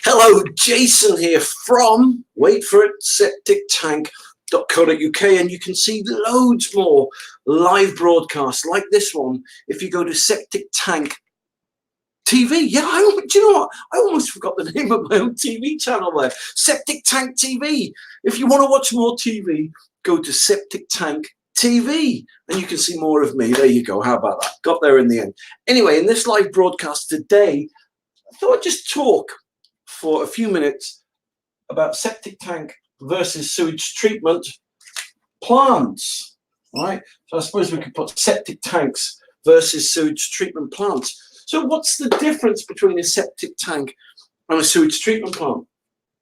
Hello, Jason here from, wait for it, septictank.co.uk, and you can see loads more live broadcasts like this one if you go to Septic Tank TV. Yeah, do you know what? I almost forgot the name of my own TV channel there. Septic Tank TV. If you want to watch more TV, go to Septic Tank TV and you can see more of me. There you go. How about that? Got there in the end. Anyway, in this live broadcast today, I thought I'd just talk for a few minutes about septic tank versus sewage treatment plants. Right? So I suppose we could put septic tanks versus sewage treatment plants. So what's the difference between a septic tank and a sewage treatment plant?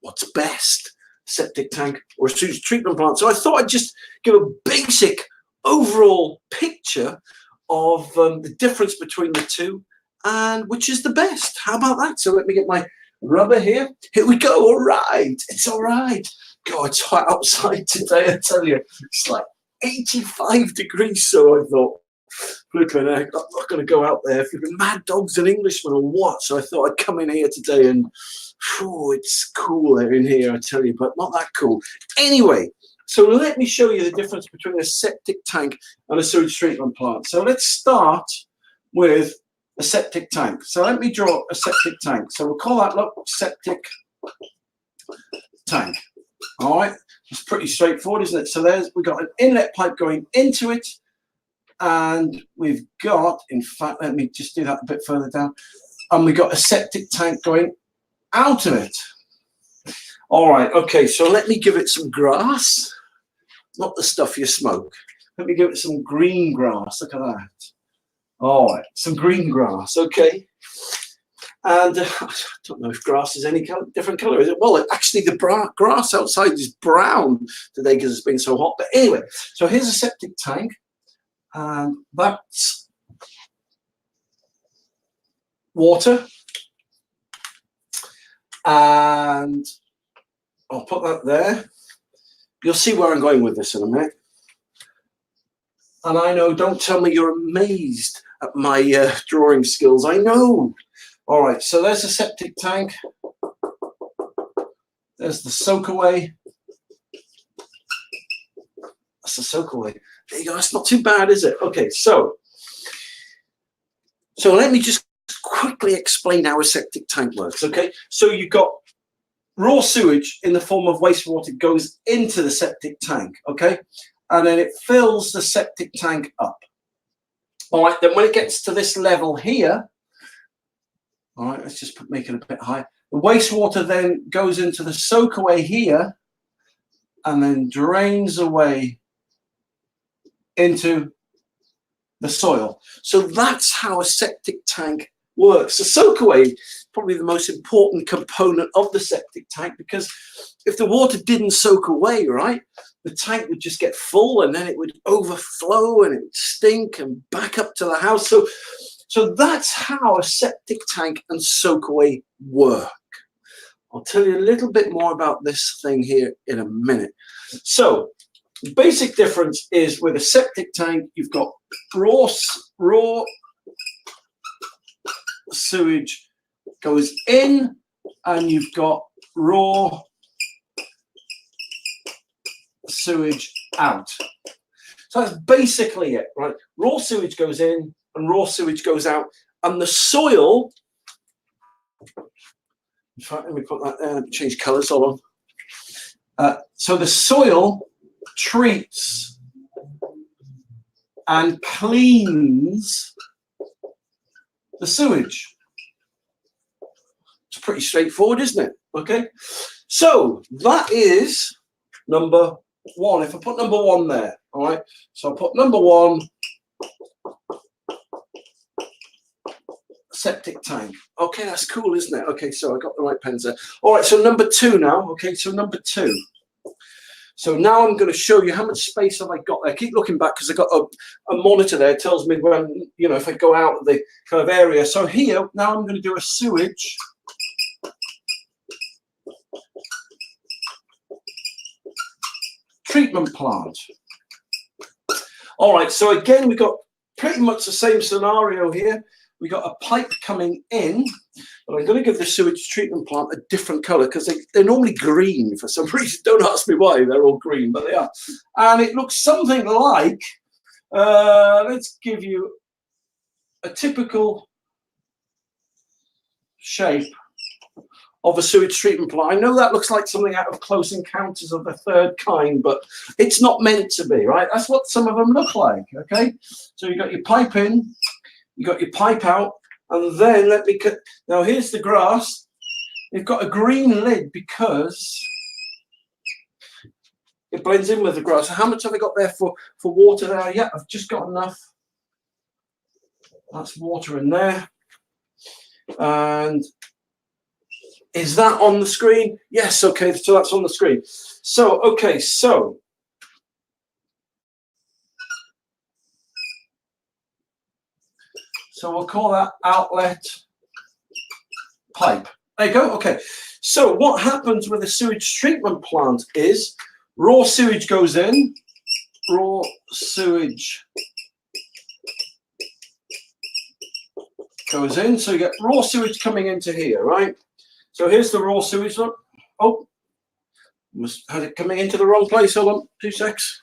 What's best, septic tank or a sewage treatment plant? So I thought I'd just give a basic overall picture of the difference between the two and which is the best. How about that? So let me get my rubber here. Here we go. All right. It's all right. God, it's hot outside today, I tell you. It's like 85 degrees, so I thought, flipping heck, I'm not going to go out there flipping mad dogs and Englishmen or what. So I thought I'd come in here today and, it's cool in here, I tell you, but not that cool. Anyway, so let me show you the difference between a septic tank and a sewage treatment plant. So let's start with a septic tank. So let me draw a septic tank. So we'll call that, look, septic tank. All right, it's pretty straightforward, isn't it? So we've got an inlet pipe going into it, and we've got, in fact, let me just do that a bit further down, and we've got a septic tank going out of it. All right, okay, so let me give it some grass, not the stuff you smoke. Let me give it some green grass. Look at that. All right, some green grass, okay. And I don't know if grass is any different color, is it? Well, actually, the grass outside is brown today because it's been so hot. But anyway, so here's a septic tank, and that's water. And I'll put that there. You'll see where I'm going with this in a minute. And I know, don't tell me you're amazed at my drawing skills. I know. All right, so there's a septic tank. There's the soak away. That's the soak away. There you go. That's not too bad, is it? Okay, so let me just quickly explain how a septic tank works. Okay, so you've got raw sewage in the form of wastewater goes into the septic tank. Okay, and then it fills the septic tank up. All right, then when it gets to this level here, all right, let's just make it a bit high. The wastewater then goes into the soak away here and then drains away into the soil. So that's how a septic tank works. The soak away is probably the most important component of the septic tank, because if the water didn't soak away, right, the tank would just get full and then it would overflow and it would stink and back up to the house. So that's how a septic tank and soak away work. I'll tell you a little bit more about this thing here in a minute. So the basic difference is with a septic tank, you've got raw sewage goes in and you've got raw sewage out. So that's basically it, right? Raw sewage goes in and raw sewage goes out, and the soil, in fact, let me put that there, change colors, hold on. So the soil treats and cleans the sewage. It's pretty straightforward, isn't it? Okay, so that is number one. If I put number one there, all right, so I'll put number one, septic tank. Okay, that's cool, isn't it? Okay, so I got the right pens there. All right, so number two now. Okay, so number two. So now I'm going to show you how much space have I got there. Keep looking back because I got a monitor there. It tells me when, you know, if I go out of the kind of area. So here, now I'm going to do a sewage treatment plant. All right, so again, we got pretty much the same scenario here. We got a pipe coming in. But I'm going to give the sewage treatment plant a different colour because they're normally green for some reason. Don't ask me why, they're all green, but they are. And it looks something like, let's give you a typical shape of a sewage treatment plant. I know that looks like something out of Close Encounters of the Third Kind, but it's not meant to be, right? That's what some of them look like, okay? So you've got your pipe in, you've got your pipe out, and then let me cut. Now here's the grass. You've got a green lid because it blends in with the grass. So how much have I got there for water there? Yeah, I've just got enough. That's water in there. And is that on the screen? Yes, okay, so that's on the screen. So, okay, so we'll call that outlet pipe. There you go, okay. So what happens with a sewage treatment plant is raw sewage goes in, raw sewage goes in, so you get raw sewage coming into here, right? So here's the raw sewage. Look. Oh, must had it coming into the wrong place. Hold on, 2 secs.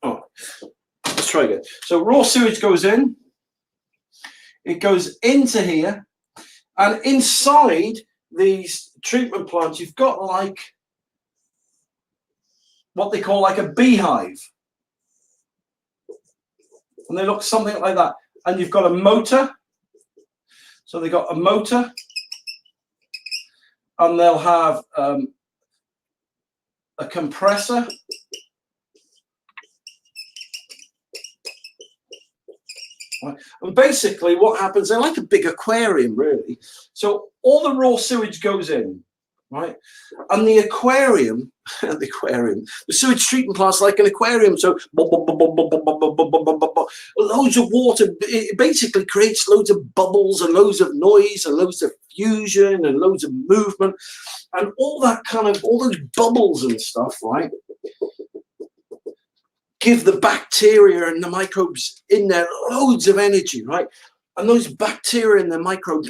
Oh, let's try again. So raw sewage goes in. It goes into here, and inside these treatment plants, you've got like what they call like a beehive, and they look something like that. And you've got a motor. So they've got a motor, and they'll have a compressor. Right. And basically what happens, they're like a big aquarium, really. So all the raw sewage goes in, right? And the aquarium, the sewage treatment plant's like an aquarium. So loads of water. It basically creates loads of bubbles and loads of noise and loads of fusion and loads of movement and all that kind of, all those bubbles and stuff, right? Give the bacteria and the microbes in there loads of energy, right? And those bacteria and the microbes,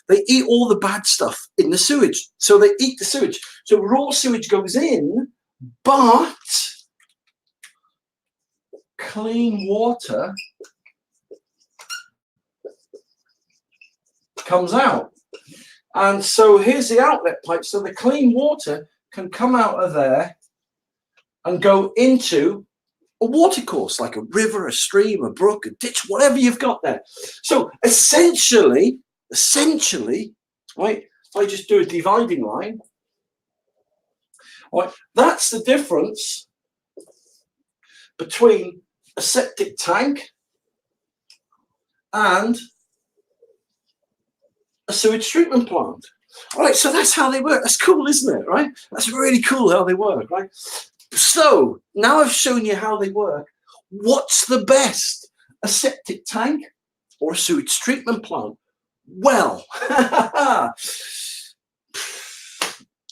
they eat all the bad stuff in the sewage. So they eat the sewage. So raw sewage goes in, but clean water comes out. And so here's the outlet pipe. So the clean water can come out of there and go into a watercourse, like a river, a stream, a brook, a ditch, whatever you've got there. So essentially, right, if I just do a dividing line, right, that's the difference between a septic tank and a sewage treatment plant. All right, so that's how they work. That's cool, isn't it, right? That's really cool how they work, right? So now I've shown you how they work. What's the best? A septic tank or a sewage treatment plant? Well,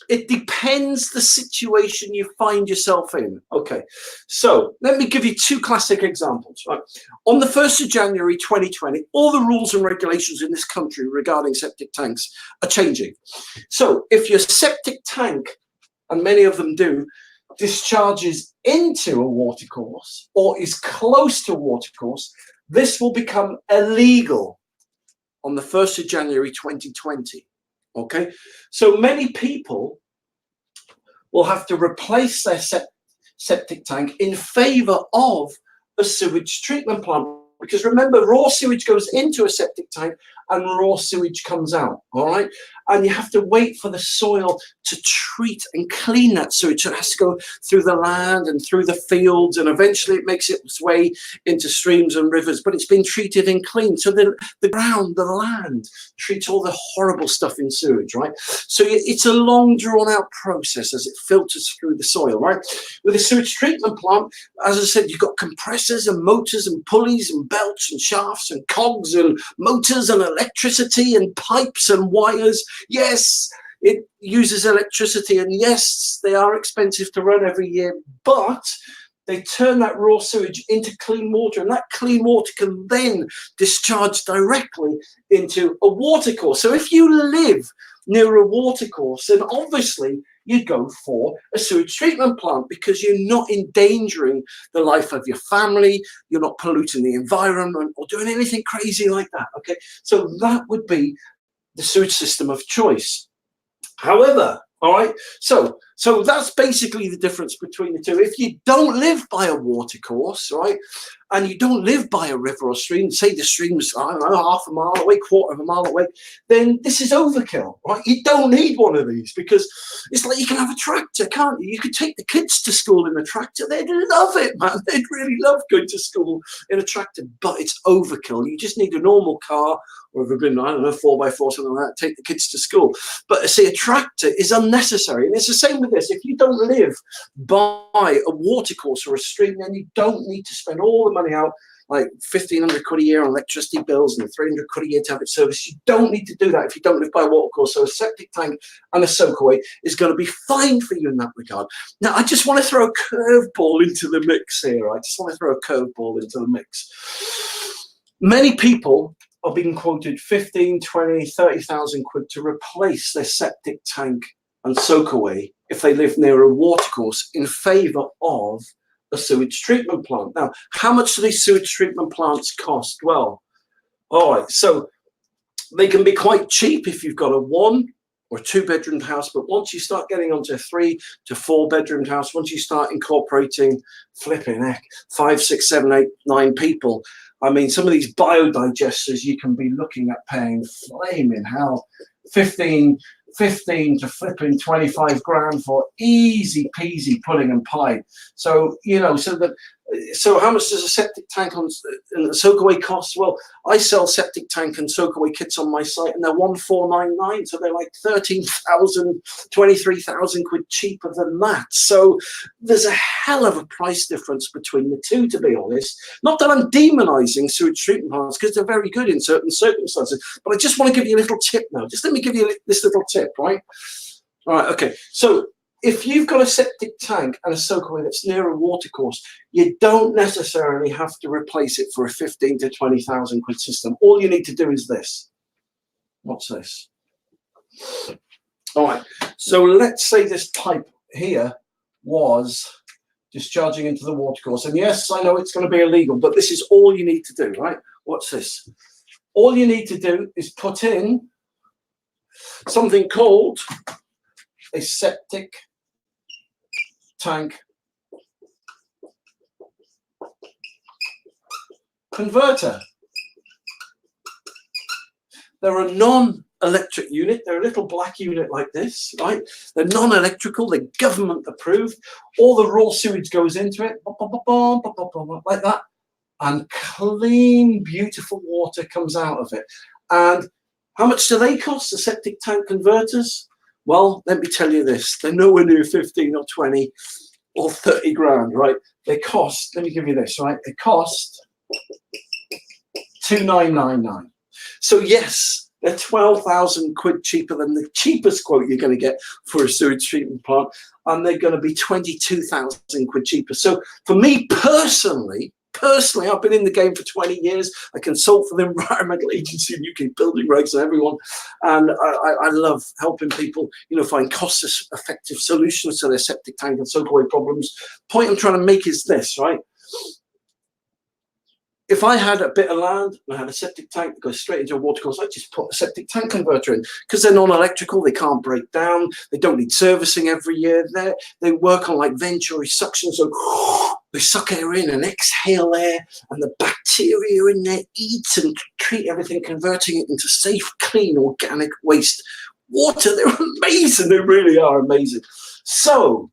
it depends the situation you find yourself in. Okay, so let me give you 2 classic examples. Right? On the 1st of January 2020, all the rules and regulations in this country regarding septic tanks are changing. So if your septic tank, and many of them do, discharges into a watercourse or is close to a watercourse, this will become illegal on the 1st of January 2020. Okay, so many people will have to replace their septic tank in favor of a sewage treatment plant, because remember, raw sewage goes into a septic tank and raw sewage comes out. All right, and you have to wait for the soil to treat and clean that sewage. So it has to go through the land and through the fields, and eventually it makes its way into streams and rivers, but it's been treated and cleaned. So the ground, the land treats all the horrible stuff in sewage, right? So it's a long drawn out process as it filters through the soil, right? With a sewage treatment plant, as I said, you've got compressors and motors and pulleys and belts and shafts and cogs and motors and electricity and pipes and wires. Yes, it uses electricity, and yes, they are expensive to run every year, but they turn that raw sewage into clean water, and that clean water can then discharge directly into a watercourse. So if you live near a watercourse, then obviously you'd go for a sewage treatment plant, because you're not endangering the life of your family, you're not polluting the environment or doing anything crazy like that. Okay, so that would be the sewage system of choice. However, all right, so that's basically the difference between the two. If you don't live by a watercourse, right, and you don't live by a river or stream, say the stream's, I don't know, half a mile away, quarter of a mile away, then this is overkill, right? You don't need one of these, because it's like you can have a tractor, can't you? You could take the kids to school in a tractor. They'd love it, man. They'd really love going to school in a tractor, but it's overkill. You just need a normal car, or if you've been, I don't know, 4x4, something like that, take the kids to school. But I say a tractor is unnecessary. And it's the same with this. If you don't live by a watercourse or a stream, then you don't need to spend all the money out, like 1,500 quid a year on electricity bills and 300 quid a year to have it serviced. You don't need to do that if you don't live by a watercourse. So a septic tank and a soakaway is going to be fine for you in that regard. Now, I just want to throw a curveball into the mix here. I just want to throw a curveball into the mix. Many people are being quoted 15, 20, 30,000 quid to replace their septic tank and soakaway if they live near a watercourse in favour of a sewage treatment plant. Now, how much do these sewage treatment plants cost? Well, all right, so they can be quite cheap if you've got a 1 or 2 bedroom house, but once you start getting onto a 3 to 4 bedroom house, once you start incorporating flipping heck 5, 6, 7, 8, 9 people, I mean, some of these biodigesters you can be looking at paying flaming hell, 15 to flipping 25 grand for easy peasy pudding and pie. So, you know, so how much does a septic tank on a soakaway cost? Well, I sell septic tank and soakaway kits on my site, and they're 1,499, so they're like 13,000, 23,000 quid cheaper than that. So there's a hell of a price difference between the two, to be honest. Not that I'm demonizing sewage treatment plants, because they're very good in certain circumstances, but I just want to give you a little tip now. Just let me give you this little tip, right? All right, okay. So if you've got a septic tank and a soakaway that's near a watercourse, you don't necessarily have to replace it for a 15 to 20,000 quid system. All you need to do is this. What's this? All right, so let's say this pipe here was discharging into the watercourse. And yes, I know it's going to be illegal, but this is all you need to do, right? What's this? All you need to do is put in something called a septic tank converter. They're a non-electric unit. They're a little black unit like this, right? They're non-electrical. They're government approved. All the raw sewage goes into it, like that, and clean, beautiful water comes out of it. And how much do they cost, the septic tank converters? Well, let me tell you this, they're nowhere near 15 or 20 or 30 grand, right? They cost, let me give you this, right? They cost 2,999. So yes, they're 12,000 quid cheaper than the cheapest quote you're going to get for a sewage treatment plant, and they're going to be 22,000 quid cheaper. So for me personally, I've been in the game for 20 years. I consult for the Environmental Agency and UK Building Regs and everyone. And I love helping people, you know, find cost-effective solutions to their septic tank and soakaway problems. Point I'm trying to make is this, right? If I had a bit of land and I had a septic tank that goes straight into a watercourse, I'd just put a septic tank converter in, because they're non-electrical, they can't break down, they don't need servicing every year. They work on like venturi suction, so they suck air in and exhale air, and the bacteria in there eat and treat everything, converting it into safe, clean, organic waste water. They're amazing, they really are amazing. So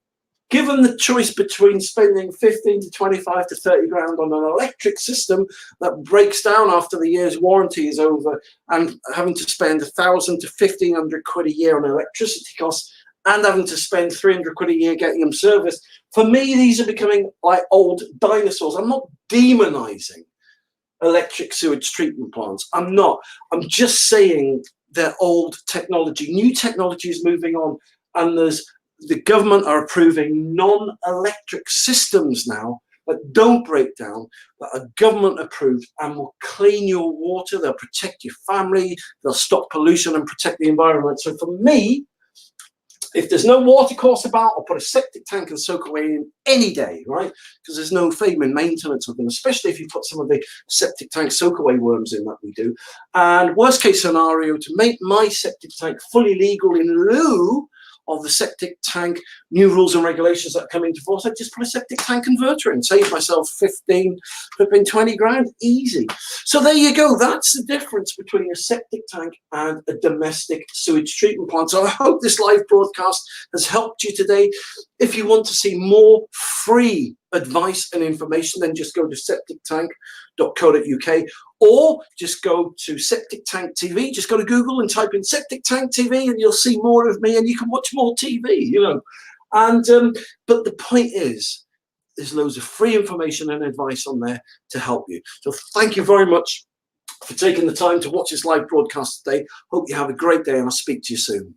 given the choice between spending 15 to 25 to 30 grand on an electric system that breaks down after the year's warranty is over, and having to spend 1,000 to 1,500 quid a year on electricity costs, and having to spend 300 quid a year getting them serviced, for me, these are becoming like old dinosaurs. I'm not demonizing electric sewage treatment plants. I'm not. I'm just saying they're old technology. New technology is moving on, and there's the government are approving non-electric systems now that don't break down, that are government approved and will clean your water. They'll protect your family. They'll stop pollution and protect the environment. So for me, if there's no water course about, I'll put a septic tank and soak away in any day, right? Because there's no fame in maintenance of them, especially if you put some of the septic tank soak away worms in that we do. And worst case scenario, to make my septic tank fully legal in lieu of the septic tank new rules and regulations that come into force, I just put a septic tank converter in, save myself 15, 20 grand, easy. So there you go. That's the difference between a septic tank and a domestic sewage treatment plant. So I hope this live broadcast has helped you today. If you want to see more free advice and information, then just go to septictank.co.uk or just go to Septic Tank TV. Just go to Google and type in Septic Tank TV and you'll see more of me and you can watch more TV, you know. And but the point is, there's loads of free information and advice on there to help you. So thank you very much for taking the time to watch this live broadcast today. Hope you have a great day and I'll speak to you soon.